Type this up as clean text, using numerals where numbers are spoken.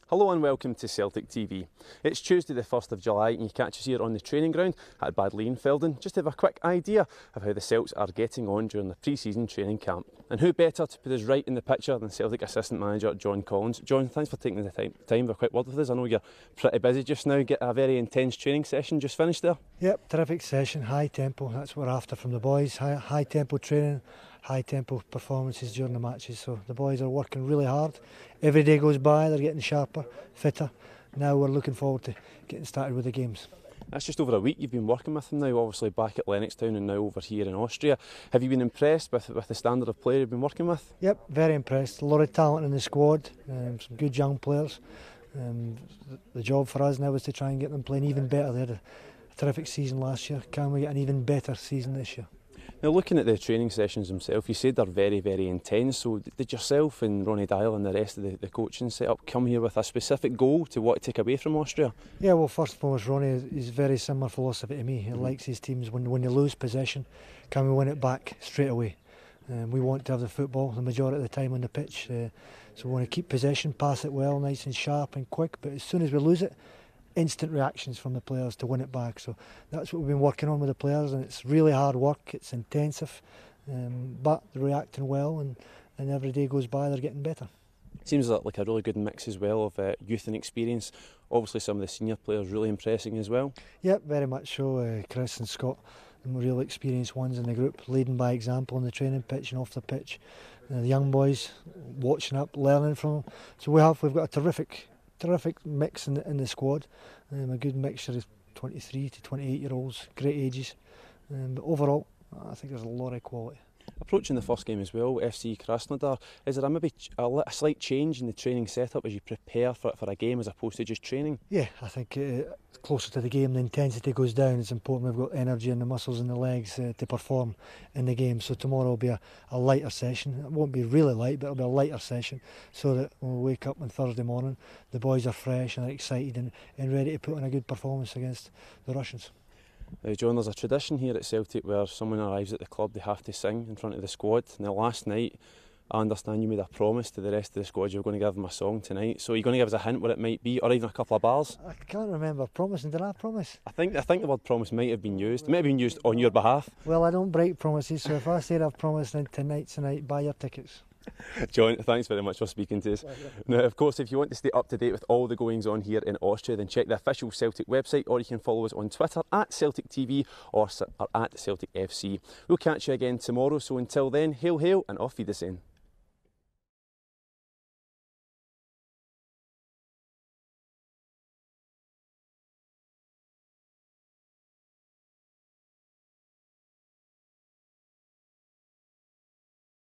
Hello and welcome to Celtic TV. It's Tuesday the 1st of July and you catch us here on the training ground at Badlean just to have a quick idea of how the Celts are getting on during the pre-season training camp. And who better to put us right in the picture than Celtic Assistant Manager John Collins. John, thanks for taking the time for a quick word with us. I know you're pretty busy just now, get a very intense training session just finished there. Yep, terrific session, high tempo, that's what we're after from the boys, high tempo training, high tempo performances during the matches, so the boys are working really hard. Every day goes by, they're getting sharper, fitter. Now we're looking forward to getting started with the games. That's just over a week you've been working with them now, obviously back at Lennoxtown and now over here in Austria. Have you been impressed with the standard of player you've been working with? Yep, very impressed. A lot of talent in the squad, some good young players. The job for us now is to try and get them playing even better. They had a terrific season last year. Can we get an even better season this year? Now, looking at the training sessions themselves, you said they're very, very intense. So did yourself and Ronnie Dial and the rest of the coaching setup come here with a specific goal to what to take away from Austria? Yeah, well, first and foremost, Ronnie is very similar philosophy to me. He likes his teams, when they lose possession, can we win it back straight away? We want to have the football the majority of the time on the pitch. So we want to keep possession, pass it well, nice and sharp and quick. But as soon as we lose it, instant reactions from the players to win it back. So that's what we've been working on with the players, and it's really hard work, it's intensive, but they're reacting well, and every day goes by they're getting better. Seems like a really good mix as well of youth and experience. Obviously some of the senior players really impressing as well. Yep, very much so. Chris and Scott, real experienced ones in the group, leading by example on the training pitch and off the pitch. The young boys watching up, learning from them. So we've got a terrific mix in the squad, a good mixture of 23 to 28 year olds, great ages, but overall I think there's a lot of quality. Approaching the first game as well, FC Krasnodar, is there maybe a slight change in the training setup as you prepare for a game as opposed to just training? Yeah, I think closer to the game the intensity goes down. It's important we've got energy in the muscles and the legs to perform in the game. So tomorrow will be a lighter session. It won't be really light, but it'll be a lighter session so that when we wake up on Thursday morning the boys are fresh and excited and ready to put in a good performance against the Russians. John, there's a tradition here at Celtic where someone arrives at the club, they have to sing in front of the squad. Now last night, I understand you made a promise to the rest of the squad you were going to give them a song tonight. So are you going to give us a hint what it might be, or even a couple of bars? I can't remember promising. Did I promise? I think the word promise might have been used. It might have been used on your behalf. Well, I don't break promises, so if I said I've promised, then tonight's the night, buy your tickets. John, thanks very much for speaking to us. Now, of course, if you want to stay up to date with all the goings on here in Austria, then check the official Celtic website, or you can follow us on Twitter at Celtic TV or at Celtic FC. We'll catch you again tomorrow, so until then, hail, hail and auf Wiedersehen.